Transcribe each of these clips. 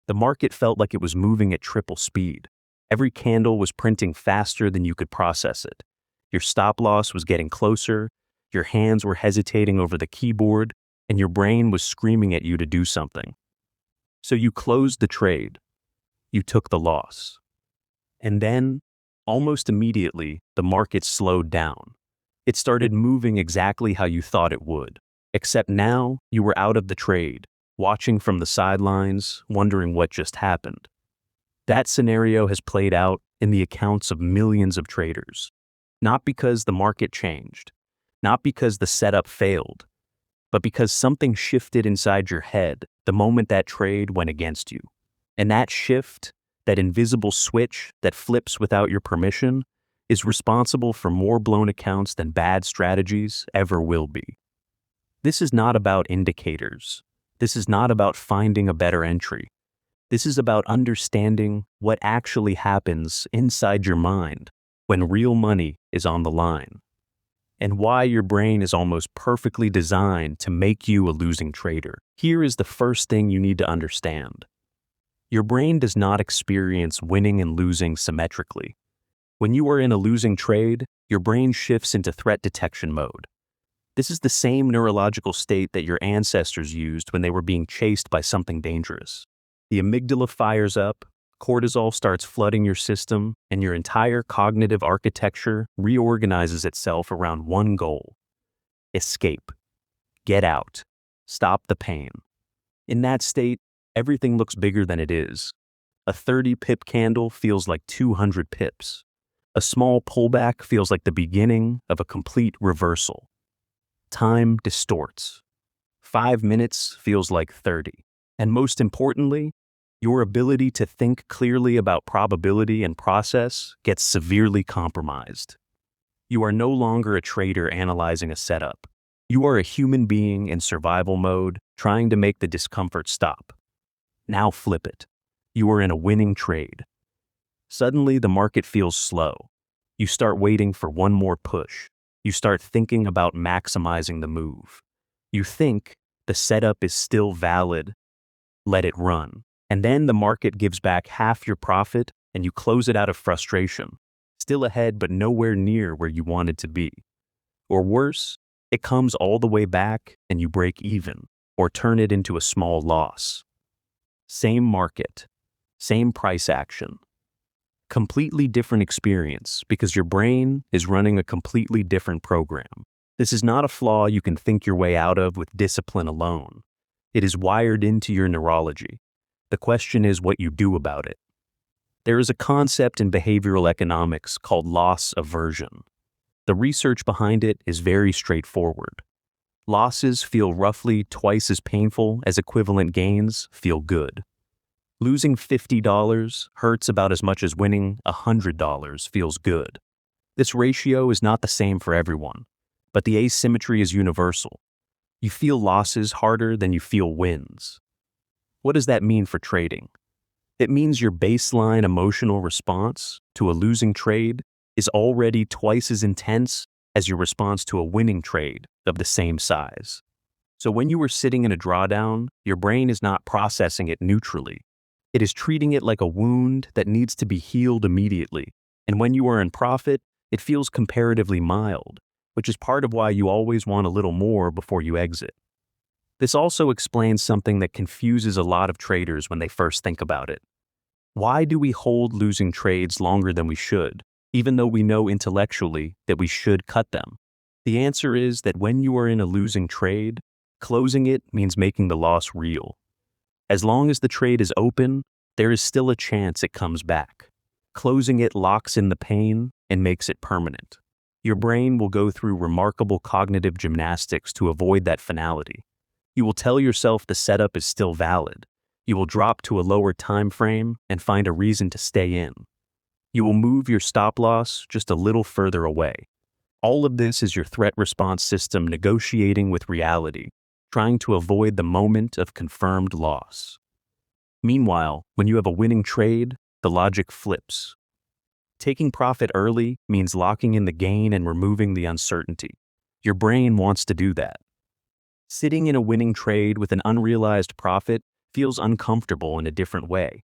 The market felt like it was moving at triple speed. Every candle was printing faster than you could process it. Your stop loss was getting closer, your hands were hesitating over the keyboard, and your brain was screaming at you to do something. So you closed the trade. You took the loss. And then, almost immediately, the market slowed down. It started moving exactly how you thought it would. Except now, you were out of the trade, watching from the sidelines, wondering what just happened. That scenario has played out in the accounts of millions of traders. Not because the market changed, not because the setup failed, but because something shifted inside your head the moment that trade went against you. And that shift, that invisible switch that flips without your permission, is responsible for more blown accounts than bad strategies ever will be. This is not about indicators. This is not about finding a better entry. This is about understanding what actually happens inside your mind when real money is on the line, and why your brain is almost perfectly designed to make you a losing trader. Here is the first thing you need to understand. Your brain does not experience winning and losing symmetrically. When you are in a losing trade, your brain shifts into threat detection mode. This is the same neurological state that your ancestors used when they were being chased by something dangerous. The amygdala fires up, cortisol starts flooding your system, and your entire cognitive architecture reorganizes itself around one goal: escape, get out, stop the pain. In that state, everything looks bigger than it is. A 30-pip candle feels like 200 pips. A small pullback feels like the beginning of a complete reversal. Time distorts. 5 minutes feels like 30. And most importantly, your ability to think clearly about probability and process gets severely compromised. You are no longer a trader analyzing a setup. You are a human being in survival mode, trying to make the discomfort stop. Now flip it. You are in a winning trade. Suddenly, the market feels slow. You start waiting for one more push. You start thinking about maximizing the move. You think the setup is still valid. Let it run. And then the market gives back half your profit and you close it out of frustration. Still ahead, but nowhere near where you wanted to be. Or worse, it comes all the way back and you break even, or turn it into a small loss. Same market, same price action. Completely different experience because your brain is running a completely different program. This is not a flaw you can think your way out of with discipline alone. It is wired into your neurology. The question is what you do about it. There is a concept in behavioral economics called loss aversion. The research behind it is very straightforward. Losses feel roughly twice as painful as equivalent gains feel good. Losing $50 hurts about as much as winning $100 feels good. This ratio is not the same for everyone, but the asymmetry is universal. You feel losses harder than you feel wins. What does that mean for trading? It means your baseline emotional response to a losing trade is already twice as intense as your response to a winning trade of the same size. So when you are sitting in a drawdown, your brain is not processing it neutrally. It is treating it like a wound that needs to be healed immediately. And when you are in profit, it feels comparatively mild, which is part of why you always want a little more before you exit. This also explains something that confuses a lot of traders when they first think about it. Why do we hold losing trades longer than we should, even though we know intellectually that we should cut them? The answer is that when you are in a losing trade, closing it means making the loss real. As long as the trade is open, there is still a chance it comes back. Closing it locks in the pain and makes it permanent. Your brain will go through remarkable cognitive gymnastics to avoid that finality. You will tell yourself the setup is still valid. You will drop to a lower time frame and find a reason to stay in. You will move your stop loss just a little further away. All of this is your threat response system negotiating with reality, trying to avoid the moment of confirmed loss. Meanwhile, when you have a winning trade, the logic flips. Taking profit early means locking in the gain and removing the uncertainty. Your brain wants to do that. Sitting in a winning trade with an unrealized profit feels uncomfortable in a different way,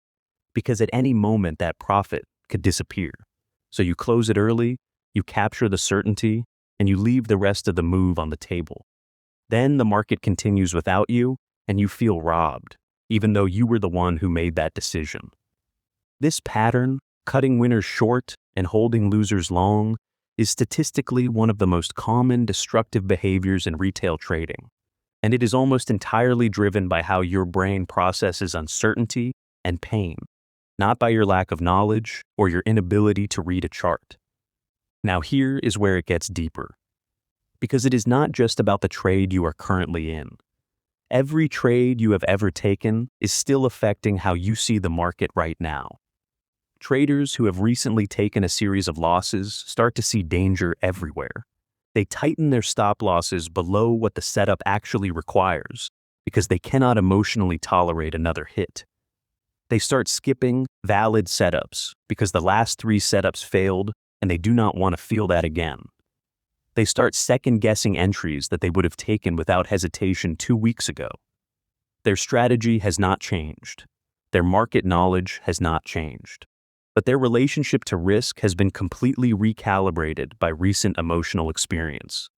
because at any moment that profit could disappear. So you close it early, you capture the certainty, and you leave the rest of the move on the table. Then the market continues without you, and you feel robbed, even though you were the one who made that decision. This pattern, cutting winners short and holding losers long, is statistically one of the most common destructive behaviors in retail trading. And it is almost entirely driven by how your brain processes uncertainty and pain, not by your lack of knowledge or your inability to read a chart. Now here is where it gets deeper. Because it is not just about the trade you are currently in. Every trade you have ever taken is still affecting how you see the market right now. Traders who have recently taken a series of losses start to see danger everywhere. They tighten their stop losses below what the setup actually requires because they cannot emotionally tolerate another hit. They start skipping valid setups because the last 3 setups failed and they do not want to feel that again. They start second-guessing entries that they would have taken without hesitation 2 weeks ago. Their strategy has not changed. Their market knowledge has not changed. But their relationship to risk has been completely recalibrated by recent emotional experience.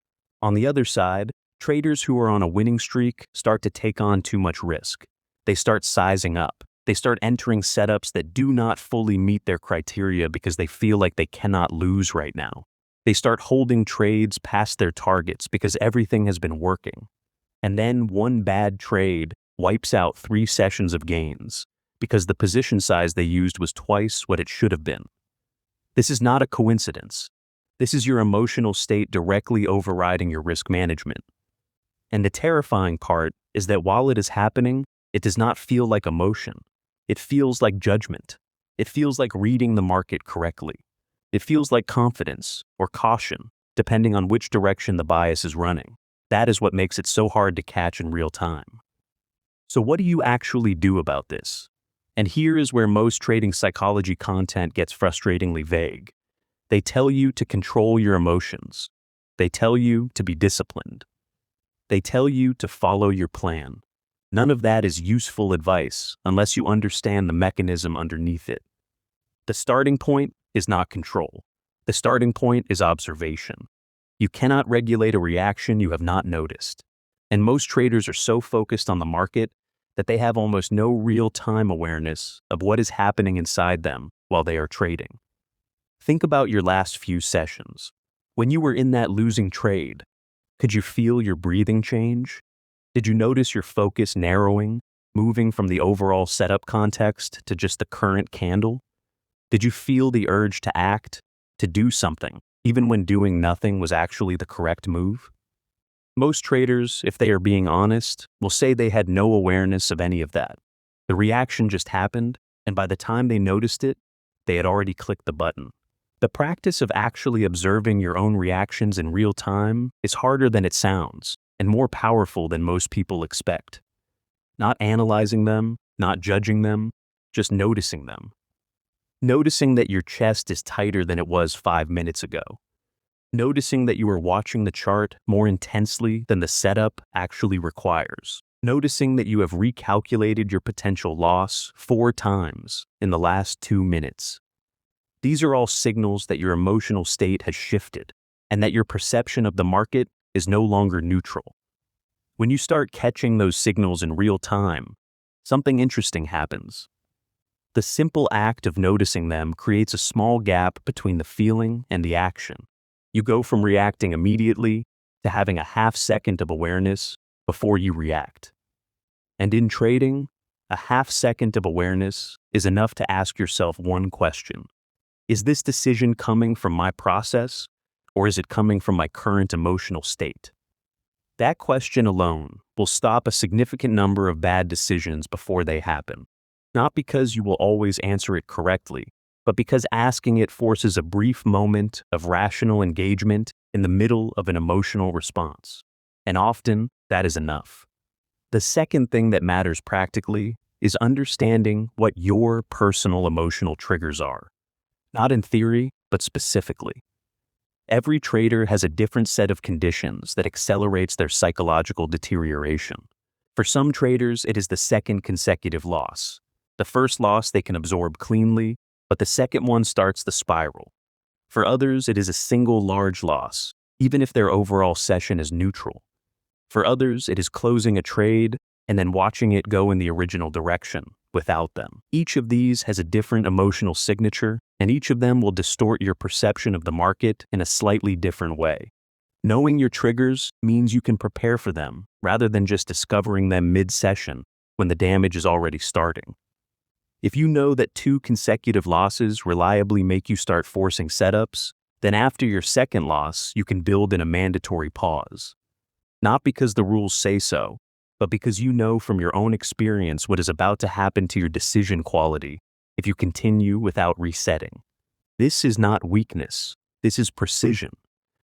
On the other side, traders who are on a winning streak start to take on too much risk. They start sizing up. They start entering setups that do not fully meet their criteria because they feel like they cannot lose right now. They start holding trades past their targets because everything has been working. And then one bad trade wipes out 3 sessions of gains because the position size they used was twice what it should have been. This is not a coincidence. This is your emotional state directly overriding your risk management. And the terrifying part is that while it is happening, it does not feel like emotion. It feels like judgment. It feels like reading the market correctly. It feels like confidence or caution, depending on which direction the bias is running. That is what makes it so hard to catch in real time. So what do you actually do about this? And here is where most trading psychology content gets frustratingly vague. They tell you to control your emotions. They tell you to be disciplined. They tell you to follow your plan. None of that is useful advice unless you understand the mechanism underneath it. The starting point is not control. The starting point is observation. You cannot regulate a reaction you have not noticed. And most traders are so focused on the market that they have almost no real-time awareness of what is happening inside them while they are trading. Think about your last few sessions. When you were in that losing trade, could you feel your breathing change? Did you notice your focus narrowing, moving from the overall setup context to just the current candle? Did you feel the urge to act, to do something, even when doing nothing was actually the correct move? Most traders, if they are being honest, will say they had no awareness of any of that. The reaction just happened, and by the time they noticed it, they had already clicked the button. The practice of actually observing your own reactions in real time is harder than it sounds, and more powerful than most people expect. Not analyzing them, not judging them, just noticing them. Noticing that your chest is tighter than it was 5 minutes ago. Noticing that you are watching the chart more intensely than the setup actually requires. Noticing that you have recalculated your potential loss 4 times in the last 2 minutes. These are all signals that your emotional state has shifted and that your perception of the market is no longer neutral. When you start catching those signals in real time, something interesting happens. The simple act of noticing them creates a small gap between the feeling and the action. You go from reacting immediately to having a half-second of awareness before you react. And in trading, a half-second of awareness is enough to ask yourself one question. Is this decision coming from my process, or is it coming from my current emotional state? That question alone will stop a significant number of bad decisions before they happen. Not because you will always answer it correctly, but because asking it forces a brief moment of rational engagement in the middle of an emotional response. And often, that is enough. The second thing that matters practically is understanding what your personal emotional triggers are. Not in theory, but specifically. Every trader has a different set of conditions that accelerates their psychological deterioration. For some traders, it is the second consecutive loss. The first loss they can absorb cleanly, but the second one starts the spiral. For others, it is a single large loss, even if their overall session is neutral. For others, it is closing a trade and then watching it go in the original direction without them. Each of these has a different emotional signature, and each of them will distort your perception of the market in a slightly different way. Knowing your triggers means you can prepare for them rather than just discovering them mid-session when the damage is already starting. If you know that 2 consecutive losses reliably make you start forcing setups, then after your second loss, you can build in a mandatory pause. Not because the rules say so, but because you know from your own experience what is about to happen to your decision quality if you continue without resetting. This is not weakness. This is precision.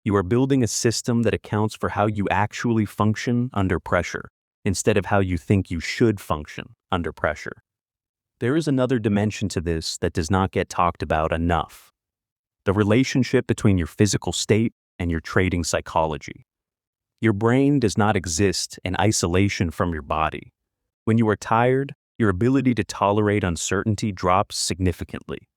You are building a system that accounts for how you actually function under pressure, instead of how you think you should function under pressure. There is another dimension to this that does not get talked about enough: the relationship between your physical state and your trading psychology. Your brain does not exist in isolation from your body. When you are tired, your ability to tolerate uncertainty drops significantly.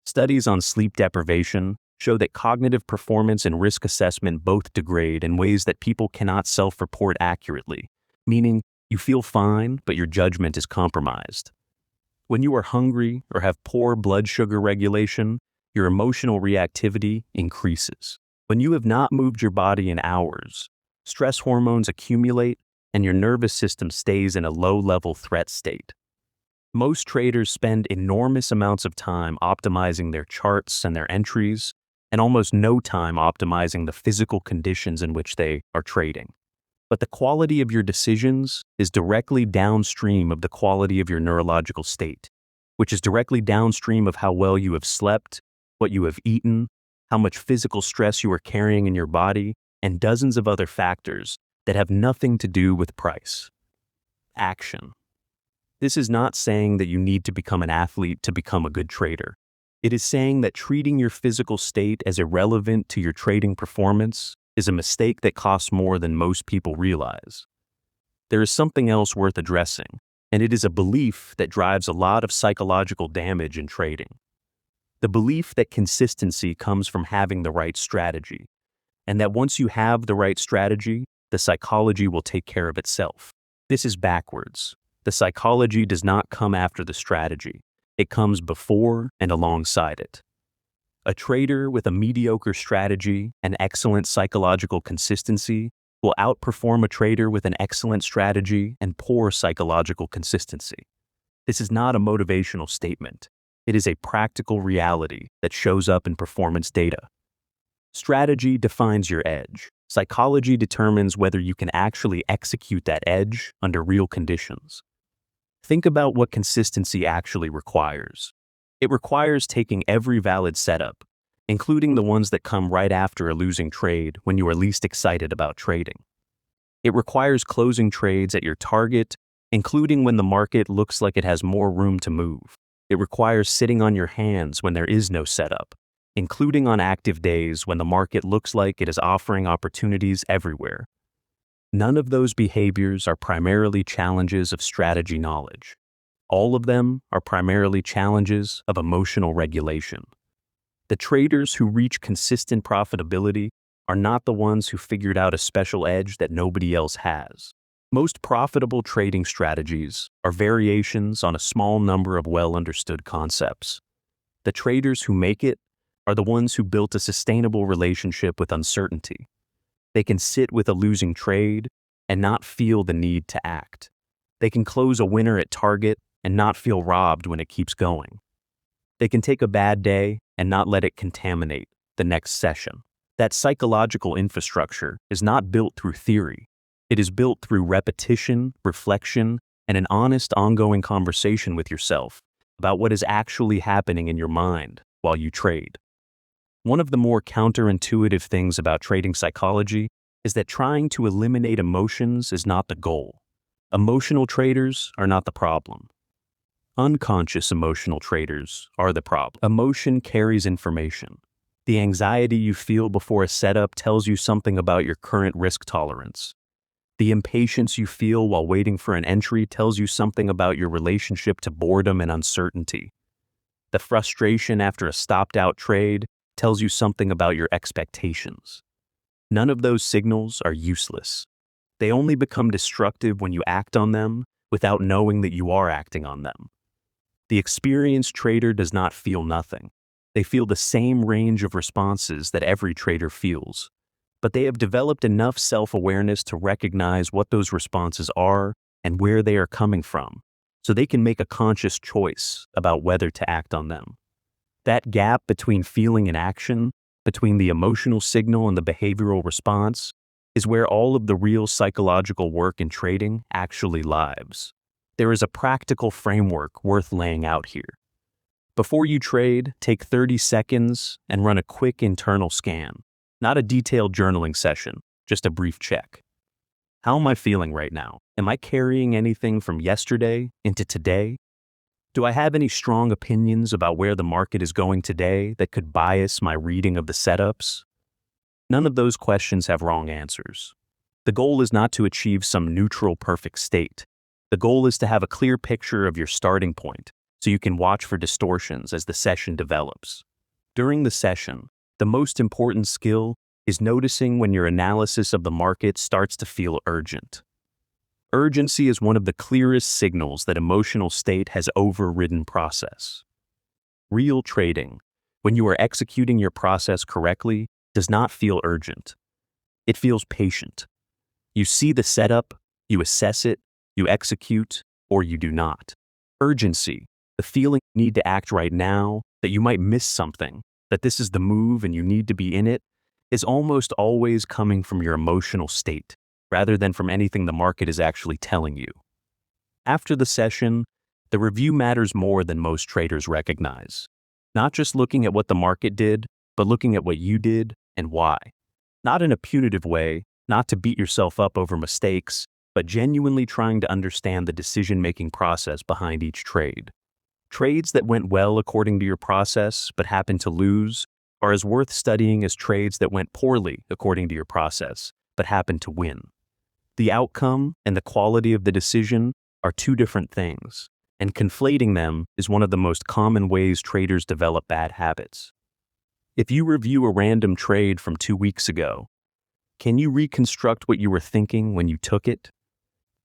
Studies on sleep deprivation show that cognitive performance and risk assessment both degrade in ways that people cannot self-report accurately, meaning you feel fine, but your judgment is compromised. When you are hungry or have poor blood sugar regulation, your emotional reactivity increases. When you have not moved your body in hours, stress hormones accumulate and your nervous system stays in a low-level threat state. Most traders spend enormous amounts of time optimizing their charts and their entries, and almost no time optimizing the physical conditions in which they are trading. But the quality of your decisions is directly downstream of the quality of your neurological state, which is directly downstream of how well you have slept, what you have eaten, how much physical stress you are carrying in your body, and dozens of other factors that have nothing to do with price. Action. This is not saying that you need to become an athlete to become a good trader. It is saying that treating your physical state as irrelevant to your trading performance is a mistake that costs more than most people realize. There is something else worth addressing, and it is a belief that drives a lot of psychological damage in trading. The belief that consistency comes from having the right strategy, and that once you have the right strategy, the psychology will take care of itself. This is backwards. The psychology does not come after the strategy. It comes before and alongside it. A trader with a mediocre strategy and excellent psychological consistency will outperform a trader with an excellent strategy and poor psychological consistency. This is not a motivational statement. It is a practical reality that shows up in performance data. Strategy defines your edge. Psychology determines whether you can actually execute that edge under real conditions. Think about what consistency actually requires. It requires taking every valid setup, including the ones that come right after a losing trade when you are least excited about trading. It requires closing trades at your target, including when the market looks like it has more room to move. It requires sitting on your hands when there is no setup, including on active days when the market looks like it is offering opportunities everywhere. None of those behaviors are primarily challenges of strategy knowledge. All of them are primarily challenges of emotional regulation. The traders who reach consistent profitability are not the ones who figured out a special edge that nobody else has. Most profitable trading strategies are variations on a small number of well-understood concepts. The traders who make it are the ones who built a sustainable relationship with uncertainty. They can sit with a losing trade and not feel the need to act. They can close a winner at target and not feel robbed when it keeps going. They can take a bad day and not let it contaminate the next session. That psychological infrastructure is not built through theory. It is built through repetition, reflection, and an honest, ongoing conversation with yourself about what is actually happening in your mind while you trade. One of the more counterintuitive things about trading psychology is that trying to eliminate emotions is not the goal. Emotional traders are not the problem. Unconscious emotional traders are the problem. Emotion carries information. The anxiety you feel before a setup tells you something about your current risk tolerance. The impatience you feel while waiting for an entry tells you something about your relationship to boredom and uncertainty. The frustration after a stopped-out trade tells you something about your expectations. None of those signals are useless. They only become destructive when you act on them without knowing that you are acting on them. The experienced trader does not feel nothing. They feel the same range of responses that every trader feels, but they have developed enough self-awareness to recognize what those responses are and where they are coming from, so they can make a conscious choice about whether to act on them. That gap between feeling and action, between the emotional signal and the behavioral response, is where all of the real psychological work in trading actually lives. There is a practical framework worth laying out here. Before you trade, take 30 seconds and run a quick internal scan. Not a detailed journaling session, just a brief check. How am I feeling right now? Am I carrying anything from yesterday into today? Do I have any strong opinions about where the market is going today that could bias my reading of the setups? None of those questions have wrong answers. The goal is not to achieve some neutral, perfect state. The goal is to have a clear picture of your starting point, so you can watch for distortions as the session develops. During the session, the most important skill is noticing when your analysis of the market starts to feel urgent. Urgency is one of the clearest signals that emotional state has overridden process. Real trading, when you are executing your process correctly, does not feel urgent. It feels patient. You see the setup, you assess it, you execute, or you do not. Urgency, the feeling you need to act right now, that you might miss something, that this is the move and you need to be in it, is almost always coming from your emotional state, rather than from anything the market is actually telling you. After the session, the review matters more than most traders recognize. Not just looking at what the market did, but looking at what you did and why. Not in a punitive way, not to beat yourself up over mistakes, but genuinely trying to understand the decision-making process behind each trade. Trades that went well according to your process but happened to lose are as worth studying as trades that went poorly according to your process but happened to win. The outcome and the quality of the decision are two different things, and conflating them is one of the most common ways traders develop bad habits. If you review a random trade from 2 weeks ago, can you reconstruct what you were thinking when you took it?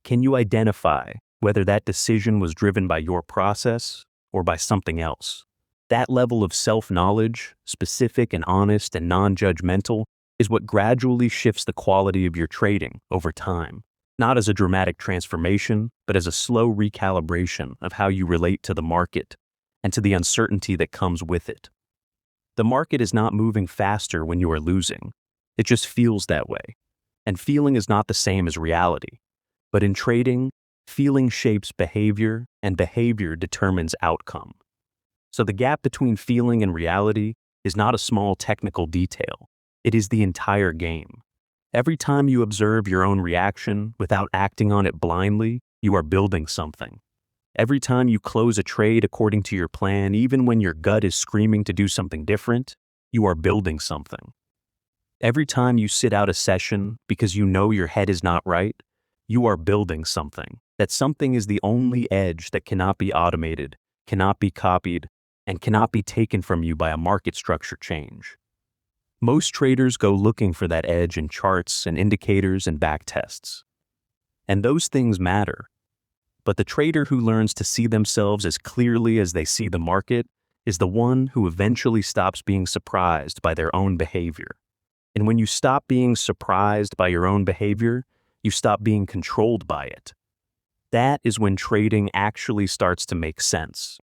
Can you identify whether that decision was driven by your process or by something else? That level of self-knowledge, specific and honest and non-judgmental, is what gradually shifts the quality of your trading over time, not as a dramatic transformation, but as a slow recalibration of how you relate to the market and to the uncertainty that comes with it. The market is not moving faster when you are losing. It just feels that way. And feeling is not the same as reality. But in trading, feeling shapes behavior, and behavior determines outcome. So the gap between feeling and reality is not a small technical detail. It is the entire game. Every time you observe your own reaction without acting on it blindly, you are building something. Every time you close a trade according to your plan, even when your gut is screaming to do something different, you are building something. Every time you sit out a session because you know your head is not right, you are building something. That something is the only edge that cannot be automated, cannot be copied, and cannot be taken from you by a market structure change. Most traders go looking for that edge in charts and indicators and backtests. And those things matter. But the trader who learns to see themselves as clearly as they see the market is the one who eventually stops being surprised by their own behavior. And when you stop being surprised by your own behavior, you stop being controlled by it. That is when trading actually starts to make sense.